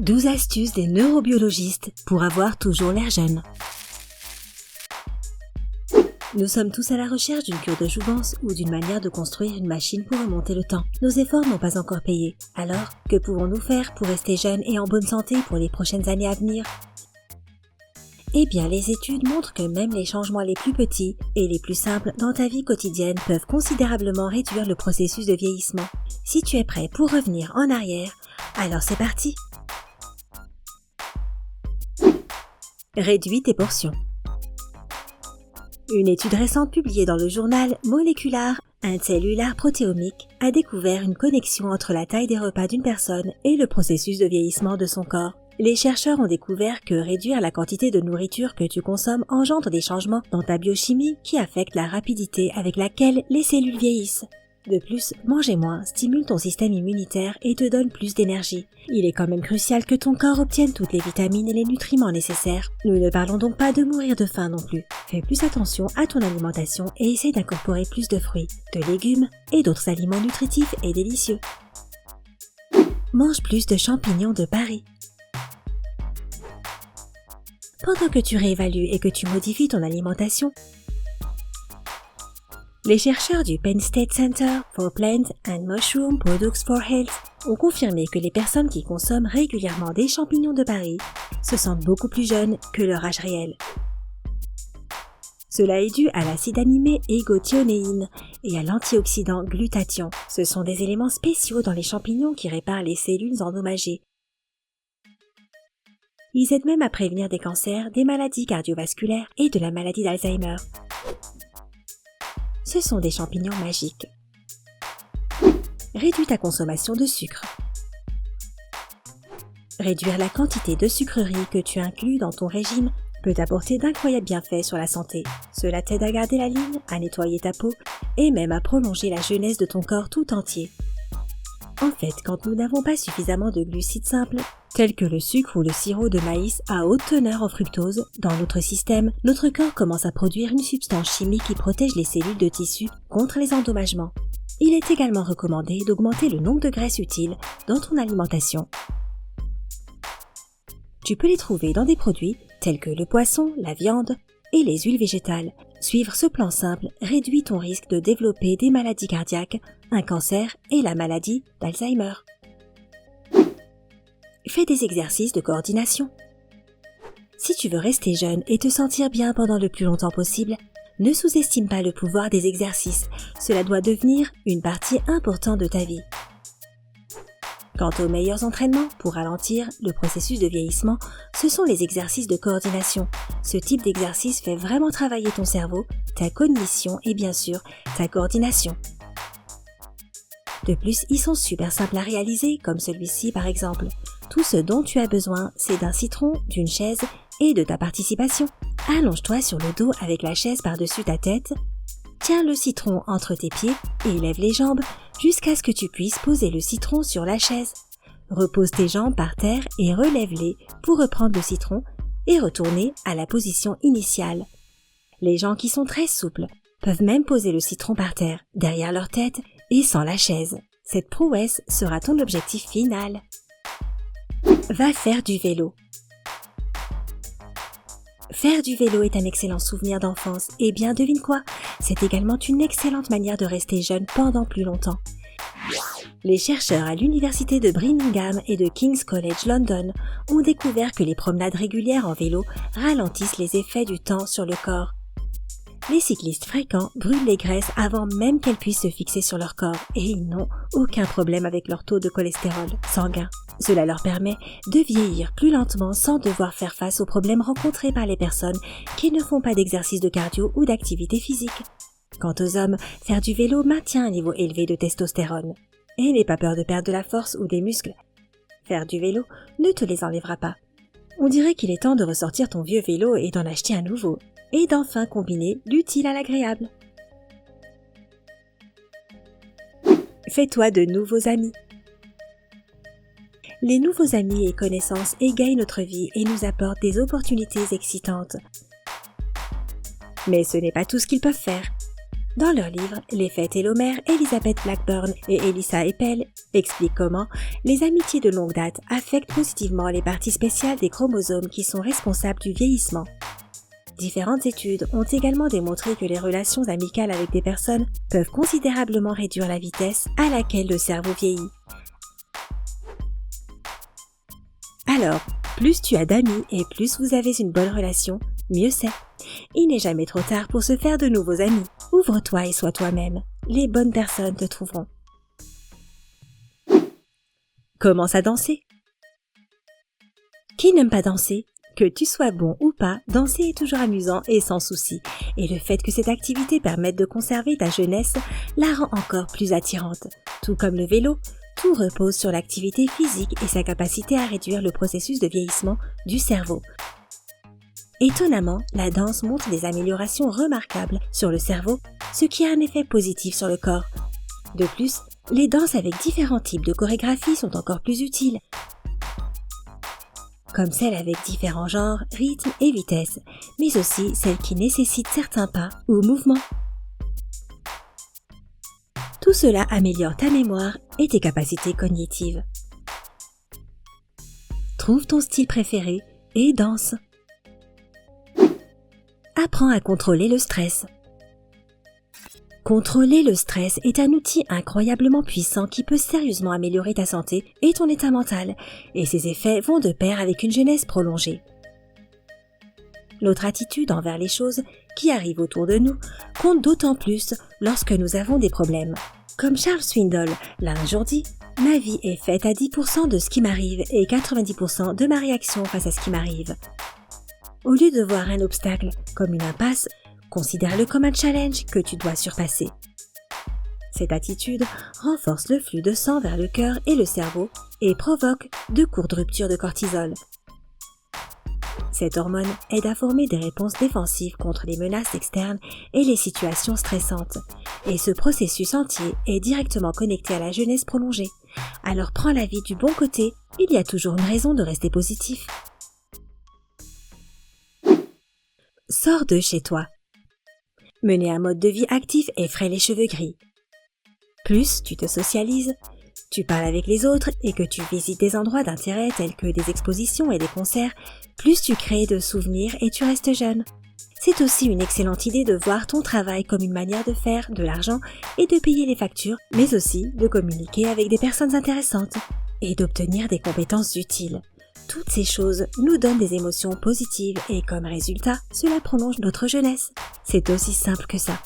12 astuces des neurobiologistes pour avoir toujours l'air jeune. Nous sommes tous à la recherche d'une cure de jouvence ou d'une manière de construire une machine pour remonter le temps. Nos efforts n'ont pas encore payé. Alors, que pouvons-nous faire pour rester jeunes et en bonne santé pour les prochaines années à venir ? Eh bien, les études montrent que même les changements les plus petits et les plus simples dans ta vie quotidienne peuvent considérablement réduire le processus de vieillissement. Si tu es prêt pour revenir en arrière, alors c'est parti! Réduis tes portions. Une étude récente publiée dans le journal Molecular and Cellular Proteomics a découvert une connexion entre la taille des repas d'une personne et le processus de vieillissement de son corps. Les chercheurs ont découvert que réduire la quantité de nourriture que tu consommes engendre des changements dans ta biochimie qui affectent la rapidité avec laquelle les cellules vieillissent. De plus, manger moins stimule ton système immunitaire et te donne plus d'énergie. Il est quand même crucial que ton corps obtienne toutes les vitamines et les nutriments nécessaires. Nous ne parlons donc pas de mourir de faim non plus. Fais plus attention à ton alimentation et essaie d'incorporer plus de fruits, de légumes et d'autres aliments nutritifs et délicieux. Mange plus de champignons de Paris. Pendant que tu réévalues et que tu modifies ton alimentation, les chercheurs du Penn State Center for Plant and Mushroom Products for Health ont confirmé que les personnes qui consomment régulièrement des champignons de Paris se sentent beaucoup plus jeunes que leur âge réel. Cela est dû à l'acide aminé égothionéine et à l'antioxydant glutathion. Ce sont des éléments spéciaux dans les champignons qui réparent les cellules endommagées. Ils aident même à prévenir des cancers, des maladies cardiovasculaires et de la maladie d'Alzheimer. Ce sont des champignons magiques. Réduis ta consommation de sucre. Réduire la quantité de sucreries que tu inclus dans ton régime peut apporter d'incroyables bienfaits sur la santé. Cela t'aide à garder la ligne, à nettoyer ta peau et même à prolonger la jeunesse de ton corps tout entier. En fait, quand nous n'avons pas suffisamment de glucides simples, tels que le sucre ou le sirop de maïs à haute teneur en fructose, dans notre système, notre corps commence à produire une substance chimique qui protège les cellules de tissu contre les endommagements. Il est également recommandé d'augmenter le nombre de graisses utiles dans ton alimentation. Tu peux les trouver dans des produits tels que le poisson, la viande et les huiles végétales. Suivre ce plan simple réduit ton risque de développer des maladies cardiaques, un cancer et la maladie d'Alzheimer. Fais des exercices de coordination. Si tu veux rester jeune et te sentir bien pendant le plus longtemps possible, ne sous-estime pas le pouvoir des exercices. Cela doit devenir une partie importante de ta vie. Quant aux meilleurs entraînements pour ralentir le processus de vieillissement, ce sont les exercices de coordination. Ce type d'exercice fait vraiment travailler ton cerveau, ta cognition et bien sûr ta coordination. De plus, ils sont super simples à réaliser, comme celui-ci par exemple. Tout ce dont tu as besoin, c'est d'un citron, d'une chaise et de ta participation. Allonge-toi sur le dos avec la chaise par-dessus ta tête. Tiens le citron entre tes pieds et lève les jambes jusqu'à ce que tu puisses poser le citron sur la chaise. Repose tes jambes par terre et relève-les pour reprendre le citron et retourner à la position initiale. Les gens qui sont très souples peuvent même poser le citron par terre, derrière leur tête et sans la chaise. Cette prouesse sera ton objectif final. Va faire du vélo. Faire du vélo est un excellent souvenir d'enfance et bien devine quoi, c'est également une excellente manière de rester jeune pendant plus longtemps. Les chercheurs à l'université de Birmingham et de King's College London ont découvert que les promenades régulières en vélo ralentissent les effets du temps sur le corps. Les cyclistes fréquents brûlent les graisses avant même qu'elles puissent se fixer sur leur corps et ils n'ont aucun problème avec leur taux de cholestérol sanguin. Cela leur permet de vieillir plus lentement sans devoir faire face aux problèmes rencontrés par les personnes qui ne font pas d'exercice de cardio ou d'activité physique. Quant aux hommes, faire du vélo maintient un niveau élevé de testostérone. Et n'aie pas peur de perdre de la force ou des muscles. Faire du vélo ne te les enlèvera pas. On dirait qu'il est temps de ressortir ton vieux vélo et d'en acheter un nouveau. Et d'enfin combiner l'utile à l'agréable. Fais-toi de nouveaux amis. Les nouveaux amis et connaissances égayent notre vie et nous apportent des opportunités excitantes. Mais ce n'est pas tout ce qu'ils peuvent faire. Dans leur livre « L'effet télomère », Elizabeth Blackburn et Elissa Epel expliquent comment les amitiés de longue date affectent positivement les parties spéciales des chromosomes qui sont responsables du vieillissement. Différentes études ont également démontré que les relations amicales avec des personnes peuvent considérablement réduire la vitesse à laquelle le cerveau vieillit. Alors, plus tu as d'amis et plus vous avez une bonne relation, mieux c'est. Il n'est jamais trop tard pour se faire de nouveaux amis. Ouvre-toi et sois toi-même. Les bonnes personnes te trouveront. Commence à danser. Qui n'aime pas danser? Que tu sois bon ou pas, danser est toujours amusant et sans souci. Et le fait que cette activité permette de conserver ta jeunesse la rend encore plus attirante. Tout comme le vélo, tout repose sur l'activité physique et sa capacité à réduire le processus de vieillissement du cerveau. Étonnamment, la danse montre des améliorations remarquables sur le cerveau, ce qui a un effet positif sur le corps. De plus, les danses avec différents types de chorégraphies sont encore plus utiles, comme celles avec différents genres, rythmes et vitesses, mais aussi celles qui nécessitent certains pas ou mouvements. Tout cela améliore ta mémoire et tes capacités cognitives. Trouve ton style préféré et danse. Apprends à contrôler le stress. Contrôler le stress est un outil incroyablement puissant qui peut sérieusement améliorer ta santé et ton état mental, et ses effets vont de pair avec une jeunesse prolongée. Notre attitude envers les choses qui arrivent autour de nous compte d'autant plus lorsque nous avons des problèmes. Comme Charles Swindoll l'a un jour dit, « Ma vie est faite à 10% de ce qui m'arrive et 90% de ma réaction face à ce qui m'arrive. » Au lieu de voir un obstacle comme une impasse, considère-le comme un challenge que tu dois surpasser. Cette attitude renforce le flux de sang vers le cœur et le cerveau et provoque de courtes ruptures de cortisol. Cette hormone aide à former des réponses défensives contre les menaces externes et les situations stressantes. Et ce processus entier est directement connecté à la jeunesse prolongée. Alors prends la vie du bon côté, il y a toujours une raison de rester positif. Sors de chez toi. Mener un mode de vie actif effraie les cheveux gris. Plus tu te socialises, tu parles avec les autres et que tu visites des endroits d'intérêt tels que des expositions et des concerts, plus tu crées de souvenirs et tu restes jeune. C'est aussi une excellente idée de voir ton travail comme une manière de faire de l'argent et de payer les factures, mais aussi de communiquer avec des personnes intéressantes et d'obtenir des compétences utiles. Toutes ces choses nous donnent des émotions positives et comme résultat, cela prolonge notre jeunesse. C'est aussi simple que ça.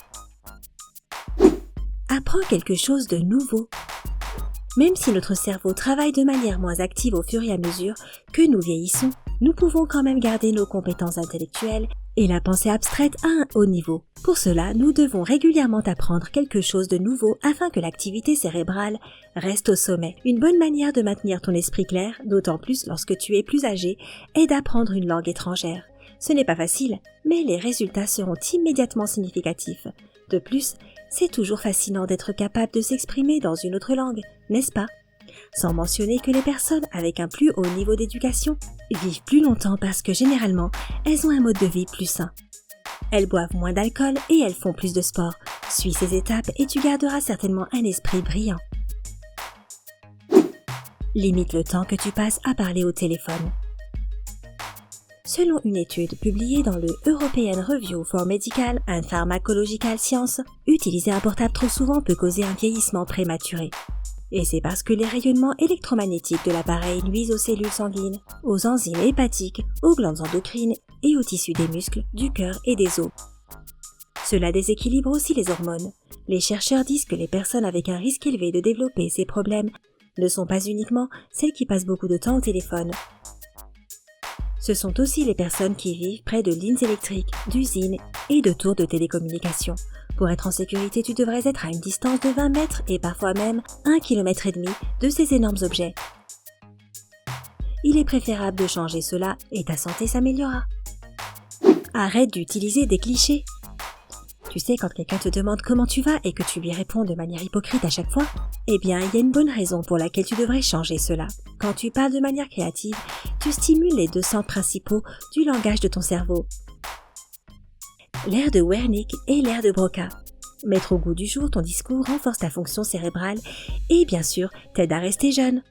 Apprends quelque chose de nouveau. Même si notre cerveau travaille de manière moins active au fur et à mesure que nous vieillissons, nous pouvons quand même garder nos compétences intellectuelles et la pensée abstraite à un haut niveau. Pour cela, nous devons régulièrement apprendre quelque chose de nouveau afin que l'activité cérébrale reste au sommet. Une bonne manière de maintenir ton esprit clair, d'autant plus lorsque tu es plus âgé, est d'apprendre une langue étrangère. Ce n'est pas facile, mais les résultats seront immédiatement significatifs. De plus, c'est toujours fascinant d'être capable de s'exprimer dans une autre langue, n'est-ce pas? Sans mentionner que les personnes avec un plus haut niveau d'éducation vivent plus longtemps parce que généralement, elles ont un mode de vie plus sain. Elles boivent moins d'alcool et elles font plus de sport. Suis ces étapes et tu garderas certainement un esprit brillant. Limite le temps que tu passes à parler au téléphone. Selon une étude publiée dans le European Review for Medical and Pharmacological Sciences, utiliser un portable trop souvent peut causer un vieillissement prématuré. Et c'est parce que les rayonnements électromagnétiques de l'appareil nuisent aux cellules sanguines, aux enzymes hépatiques, aux glandes endocrines et aux tissus des muscles, du cœur et des os. Cela déséquilibre aussi les hormones. Les chercheurs disent que les personnes avec un risque élevé de développer ces problèmes ne sont pas uniquement celles qui passent beaucoup de temps au téléphone. Ce sont aussi les personnes qui vivent près de lignes électriques, d'usines et de tours de télécommunications. Pour être en sécurité, tu devrais être à une distance de 20 mètres et parfois même 1,5 km de ces énormes objets. Il est préférable de changer cela et ta santé s'améliorera. Arrête d'utiliser des clichés. Tu sais, quand quelqu'un te demande comment tu vas et que tu lui réponds de manière hypocrite à chaque fois, eh bien, il y a une bonne raison pour laquelle tu devrais changer cela. Quand tu parles de manière créative, tu stimules les deux centres principaux du langage de ton cerveau, l'aire de Wernicke et l'aire de Broca. Mettre au goût du jour ton discours renforce ta fonction cérébrale et bien sûr t'aide à rester jeune.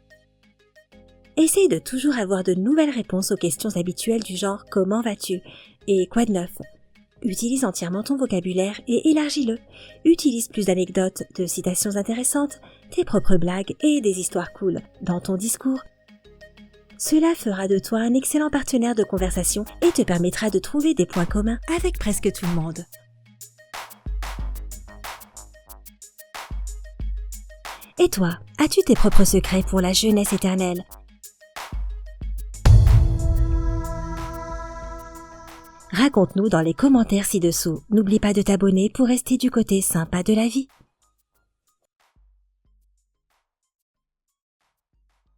Essaye de toujours avoir de nouvelles réponses aux questions habituelles du genre « Comment vas-tu ?» et « Quoi de neuf ?» Utilise entièrement ton vocabulaire et élargis-le. Utilise plus d'anecdotes, de citations intéressantes, tes propres blagues et des histoires cool dans ton discours. Cela fera de toi un excellent partenaire de conversation et te permettra de trouver des points communs avec presque tout le monde. Et toi, as-tu tes propres secrets pour la jeunesse éternelle ? Raconte-nous dans les commentaires ci-dessous. N'oublie pas de t'abonner pour rester du côté sympa de la vie.